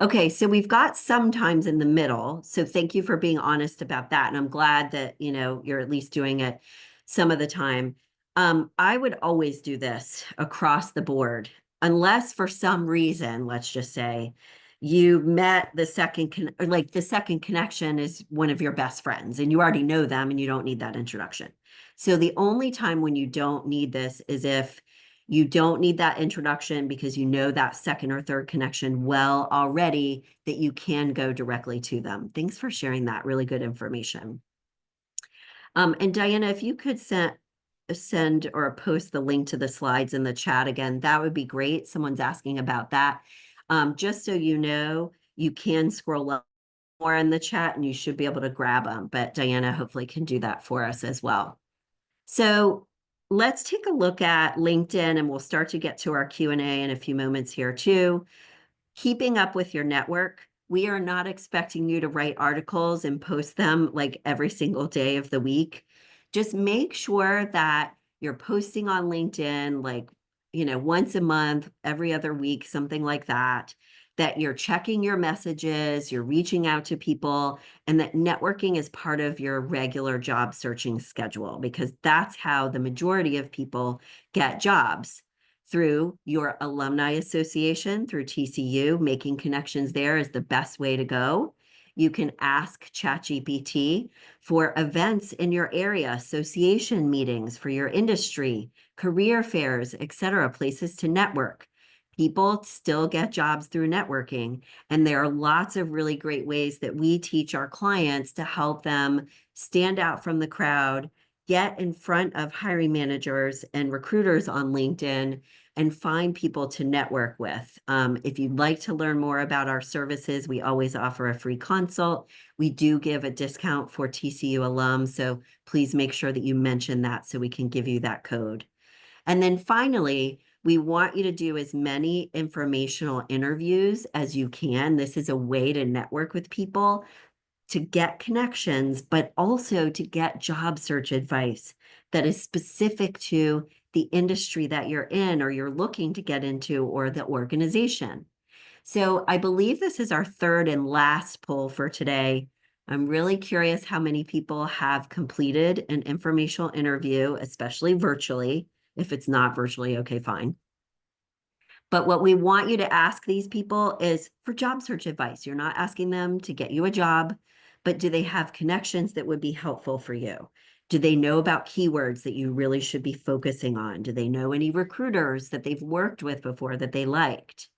Okay, so we've got sometimes in the middle. So thank you for being honest about that. And I'm glad that, you're at least doing it some of the time. I would always do this across the board, unless for some reason, let's just say, you met the second connection is one of your best friends and you already know them and you don't need that introduction. So the only time when you don't need this is if You don't need that introduction because you know that second or third connection well already that you can go directly to them. Thanks for sharing that really good information. And Diana, if you could send or post the link to the slides in the chat again, that would be great. Someone's asking about that. Just so you know, you can scroll up more in the chat and you should be able to grab them, but Diana hopefully can do that for us as well. So let's take a look at LinkedIn and we'll start to get to our Q&A in a few moments here too. Keeping up with your network. We are not expecting you to write articles and post them like every single day of the week. Just make sure that you're posting on LinkedIn like, once a month, every other week, something like that, that you're checking your messages, you're reaching out to people, and that networking is part of your regular job searching schedule, because that's how the majority of people get jobs. Through your alumni association, through TCU, making connections there is the best way to go. You can ask ChatGPT for events in your area, association meetings for your industry, career fairs, etc., places to network. People still get jobs through networking, and there are lots of really great ways that we teach our clients to help them stand out from the crowd, get in front of hiring managers and recruiters on LinkedIn, and find people to network with. If you'd like to learn more about our services, we always offer a free consult. We do give a discount for TCU alums, so please make sure that you mention that so we can give you that code. And then finally, we want you to do as many informational interviews as you can. This is a way to network with people, to get connections, but also to get job search advice that is specific to the industry that you're in or you're looking to get into, or the organization. So I believe this is our third and last poll for today. I'm really curious how many people have completed an informational interview, especially virtually. If it's not virtually, okay, fine. But what we want you to ask these people is for job search advice. You're not asking them to get you a job, but do they have connections that would be helpful for you? Do they know about keywords that you really should be focusing on? Do they know any recruiters that they've worked with before that they liked?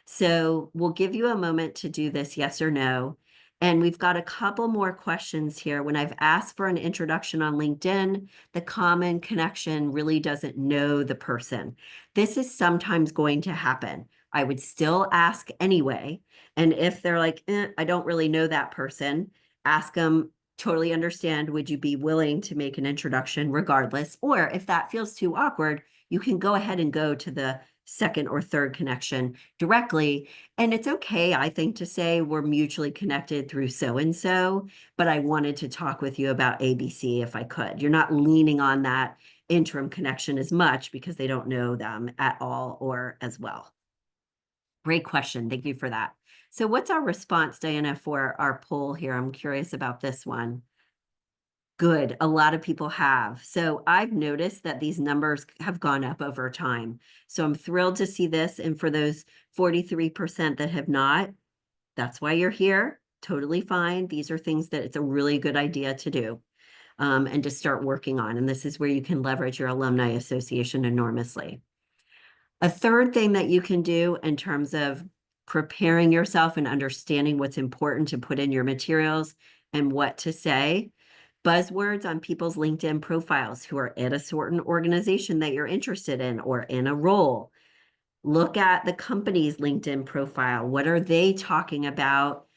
So we'll give you a moment to do this, yes or no. And we've got a couple more questions here. When I've asked for an introduction on LinkedIn, the common connection really doesn't know the person. This is sometimes going to happen. I would still ask anyway. And if they're like, I don't really know that person, ask them, totally understand, would you be willing to make an introduction regardless? Or if that feels too awkward, you can go ahead and go to the second or third connection directly. And it's okay, I think, to say we're mutually connected through so-and-so, but I wanted to talk with you about ABC if I could. You're not leaning on that interim connection as much because they don't know them at all or as well. Great question. Thank you for that. So what's our response, Diana, for our poll here? I'm curious about this one. Good. A lot of people have. So I've noticed that these numbers have gone up over time. So I'm thrilled to see this. And for those 43% that have not, that's why you're here. Totally fine. These are things that it's a really good idea to do and to start working on. And this is where you can leverage your alumni association enormously. A third thing that you can do in terms of preparing yourself and understanding what's important to put in your materials and what to say, buzzwords on people's LinkedIn profiles who are at a certain organization that you're interested in or in a role. Look at the company's LinkedIn profile. What are they talking about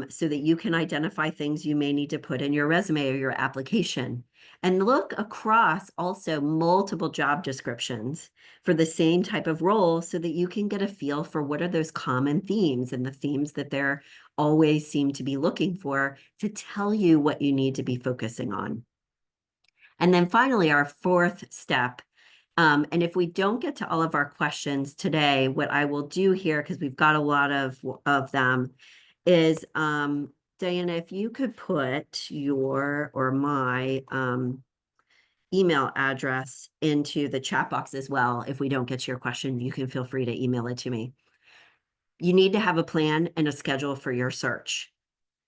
so that you can identify things you may need to put in your resume or your application. And look across also multiple job descriptions for the same type of role so that you can get a feel for what are those common themes and the themes that they're always seem to be looking for to tell you what you need to be focusing on. And then finally, our fourth step, and if we don't get to all of our questions today, what I will do here, because we've got a lot of them, is Diana, if you could put your or my email address into the chat box as well. If we don't get to your question, you can feel free to email it to me. You need to have a plan and a schedule for your search.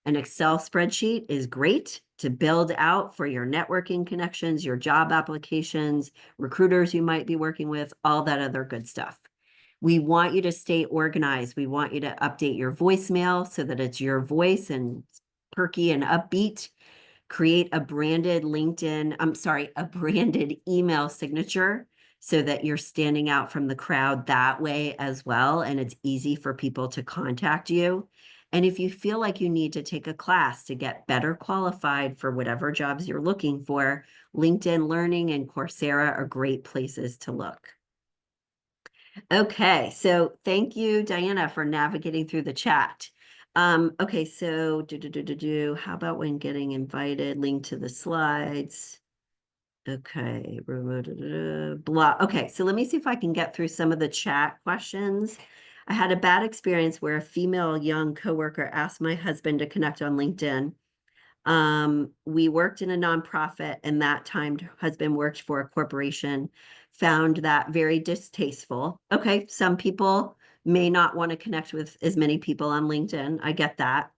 An Excel spreadsheet is great. to build out for your networking connections, your job applications, recruiters you might be working with, all that other good stuff. We want you to stay organized. We want you to update your voicemail so that it's your voice and perky and upbeat. Create a branded a branded email signature so that you're standing out from the crowd that way as well. And it's easy for people to contact you. And if you feel like you need to take a class to get better qualified for whatever jobs you're looking for, LinkedIn Learning and Coursera are great places to look. Okay, so thank you, Diana, for navigating through the chat. Okay, so how about when getting invited, link to the slides? Okay, blah. Okay, so let me see if I can get through some of the chat questions. I had a bad experience where a female young coworker asked my husband to connect on LinkedIn. We worked in a nonprofit, and that time husband worked for a corporation, found that very distasteful. Okay, some people may not want to connect with as many people on LinkedIn. I get that.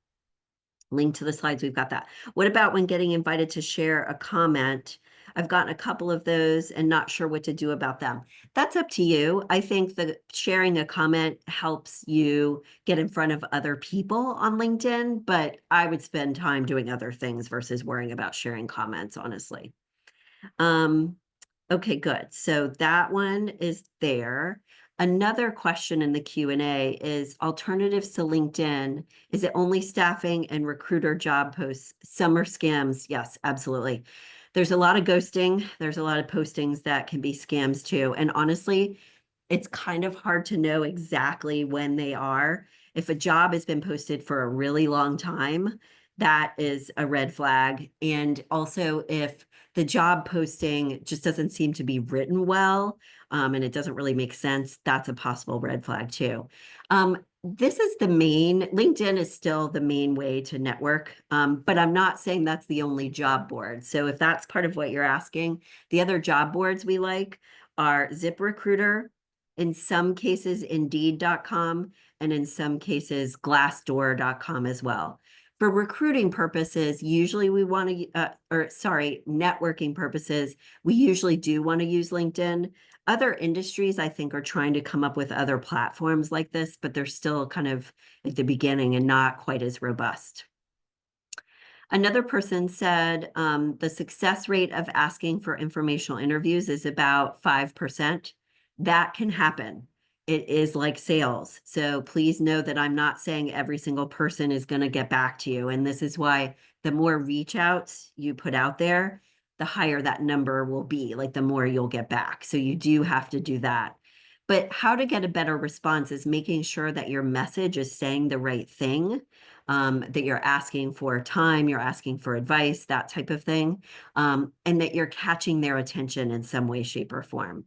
Link to the slides, we've got that. What about when getting invited to share a comment? I've gotten a couple of those and not sure what to do about them. That's up to you. I think that sharing a comment helps you get in front of other people on LinkedIn, but I would spend time doing other things versus worrying about sharing comments, honestly. Okay, good. So that one is there. Another question in the Q&A is alternatives to LinkedIn. Is it only staffing and recruiter job posts? Some are scams. Yes, absolutely. There's a lot of ghosting. There's a lot of postings that can be scams too. And honestly, it's kind of hard to know exactly when they are. If a job has been posted for a really long time, that is a red flag. And also if the job posting just doesn't seem to be written well, and it doesn't really make sense, that's a possible red flag too. This is LinkedIn is still the main way to network, but I'm not saying that's the only job board. So if that's part of what you're asking, the other job boards we like are ZipRecruiter, in some cases Indeed.com, and in some cases Glassdoor.com as well. For recruiting purposes, usually we want to, networking purposes, we usually do want to use LinkedIn. Other industries, I think, are trying to come up with other platforms like this, but they're still kind of at the beginning and not quite as robust. Another person said the success rate of asking for informational interviews is about 5%. That can happen. It is like sales. So please know that I'm not saying every single person is going to get back to you. And this is why the more reach outs you put out there, the higher that number will be, like the more you'll get back. So you do have to do that. But how to get a better response is making sure that your message is saying the right thing, that you're asking for time, you're asking for advice, that type of thing, and that you're catching their attention in some way, shape, or form.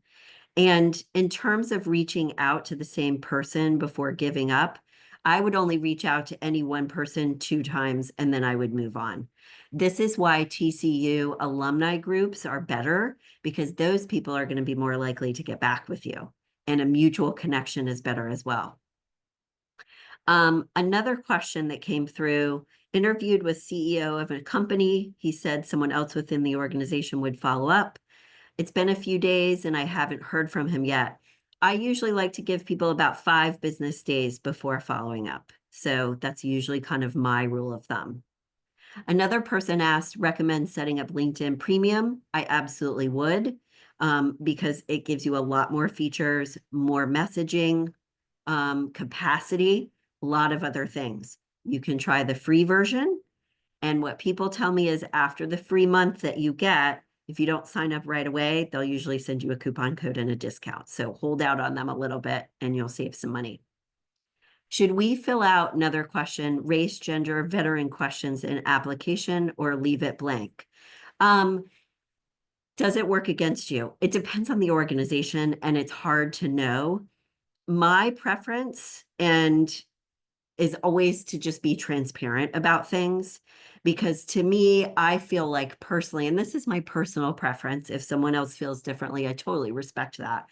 And in terms of reaching out to the same person before giving up, I would only reach out to any one person 2 times and then I would move on. This is why TCU alumni groups are better, because those people are going to be more likely to get back with you, and a mutual connection is better as well. Another question that came through, interviewed with CEO of a company. He said someone else within the organization would follow up. It's been a few days and I haven't heard from him yet. I usually like to give people about 5 business days before following up. So that's usually kind of my rule of thumb. Another person asked, recommend setting up LinkedIn Premium. I absolutely would, because it gives you a lot more features, more messaging, capacity, a lot of other things. You can try the free version. And what people tell me is after the free month that you get, if you don't sign up right away, they'll usually send you a coupon code and a discount. So hold out on them a little bit and you'll save some money. Should we fill out another question, race, gender, veteran questions in application, or leave it blank? Does it work against you? It depends on the organization and it's hard to know. My preference is always to just be transparent about things, because to me, I feel like personally, and this is my personal preference, if someone else feels differently, I totally respect that.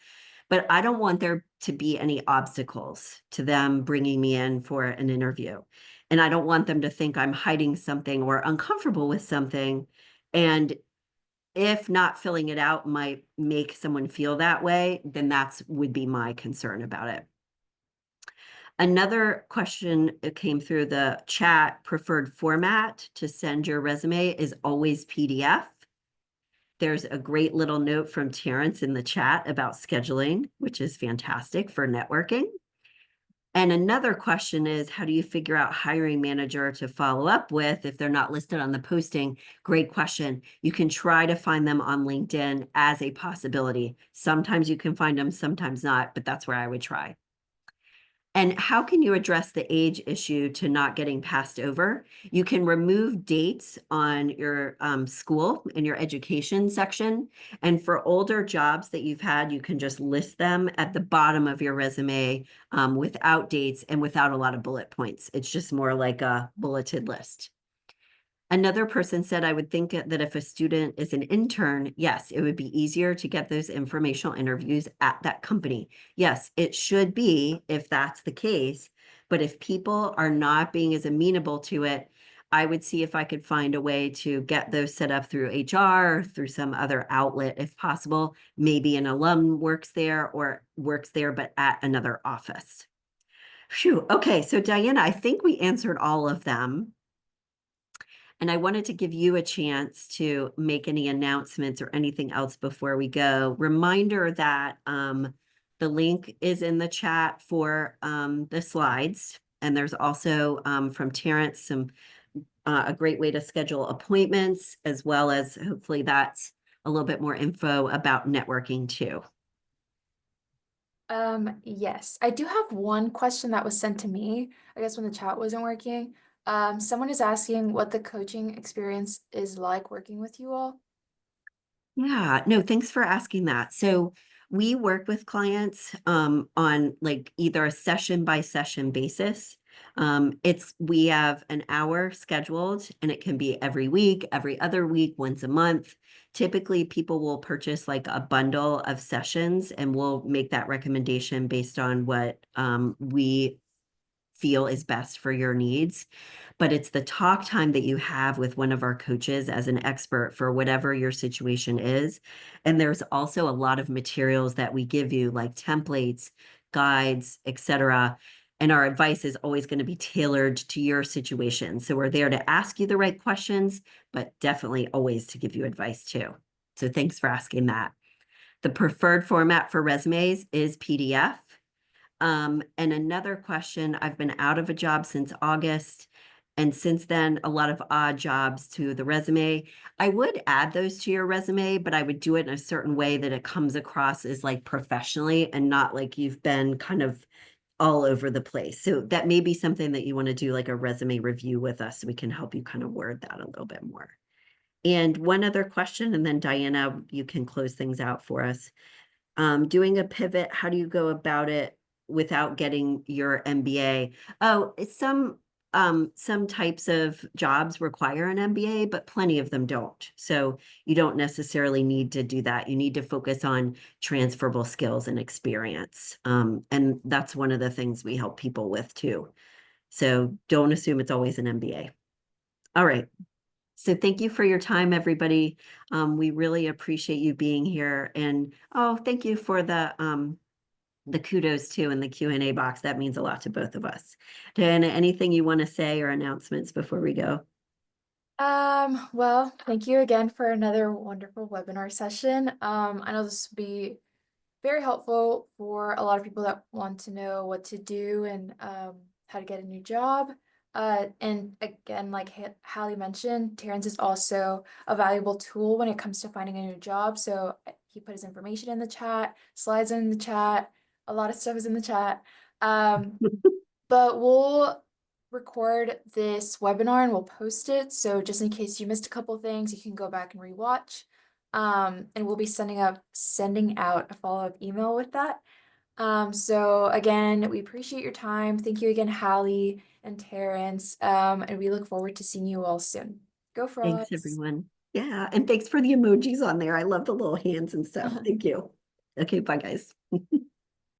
but I don't want there to be any obstacles to them bringing me in for an interview. And I don't want them to think I'm hiding something or uncomfortable with something. And if not filling it out might make someone feel that way, then that's would be my concern about it. Another question that came through the chat: preferred format to send your resume is always PDF. There's a great little note from Terrence in the chat about scheduling, which is fantastic for networking. And another question is, how do you figure out hiring manager to follow up with if they're not listed on the posting? Great question. You can try to find them on LinkedIn as a possibility. Sometimes you can find them, sometimes not, but that's where I would try. And how can you address the age issue to not getting passed over? You can remove dates on your school in your education section. And for older jobs that you've had, you can just list them at the bottom of your resume without dates and without a lot of bullet points. It's just more like a bulleted list. Another person said, I would think that if a student is an intern, yes, it would be easier to get those informational interviews at that company. Yes, it should be if that's the case. But if people are not being as amenable to it, I would see if I could find a way to get those set up through HR or through some other outlet if possible. Maybe an alum works there or works there, but at another office. Phew. Okay, so Diana, I think we answered all of them. And I wanted to give you a chance to make any announcements or anything else before we go. Reminder that the link is in the chat for the slides. And there's also from Terrence some a great way to schedule appointments, as well as hopefully that's a little bit more info about networking too. Yes, I do have one question that was sent to me, I guess when the chat wasn't working. Someone is asking what the coaching experience is like working with you all. Yeah, no, thanks for asking that. So we work with clients on like either a session by session basis. We have an hour scheduled and it can be every week, every other week, once a month. Typically, people will purchase like a bundle of sessions and we'll make that recommendation based on what we feel is best for your needs. But it's the talk time that you have with one of our coaches as an expert for whatever your situation is. And there's also a lot of materials that we give you, like templates, guides, etc. And our advice is always going to be tailored to your situation. So we're there to ask you the right questions, but definitely always to give you advice too. So thanks for asking that. The preferred format for resumes is PDF. And another question, I've been out of a job since August. And since then, a lot of odd jobs to the resume. I would add those to your resume, but I would do it in a certain way that it comes across as like professionally and not like you've been kind of all over the place. So that may be something that you want to do like a resume review with us so we can help you kind of word that a little bit more. And one other question, and then Diana, you can close things out for us. Doing a pivot, how do you go about it without getting your MBA? Oh, some types of jobs require an MBA, but plenty of them don't. So you don't necessarily need to do that. You need to focus on transferable skills and experience. And that's one of the things we help people with too. So don't assume it's always an MBA. All right. So thank you for your time, everybody. We really appreciate you being here. And oh, thank you for the kudos too in the Q&A box. That means a lot to both of us. Diana, anything you want to say or announcements before we go? Well, thank you again for another wonderful webinar session. I know this will be very helpful for a lot of people that want to know what to do and how to get a new job. And again, like Hallie mentioned, Terrence is also a valuable tool when it comes to finding a new job. So he put his information in the chat, slides in the chat, a lot of stuff is in the chat. But we'll record this webinar and we'll post it. So just in case you missed a couple things, you can go back and rewatch. And we'll be sending out a follow-up email with that. So again, we appreciate your time. Thank you again, Hallie and Terrence. And we look forward to seeing you all soon. Go Thanks, Frogs. everyone. Yeah, and thanks for the emojis on there. I love the little hands and stuff. Thank you. Okay, bye, guys.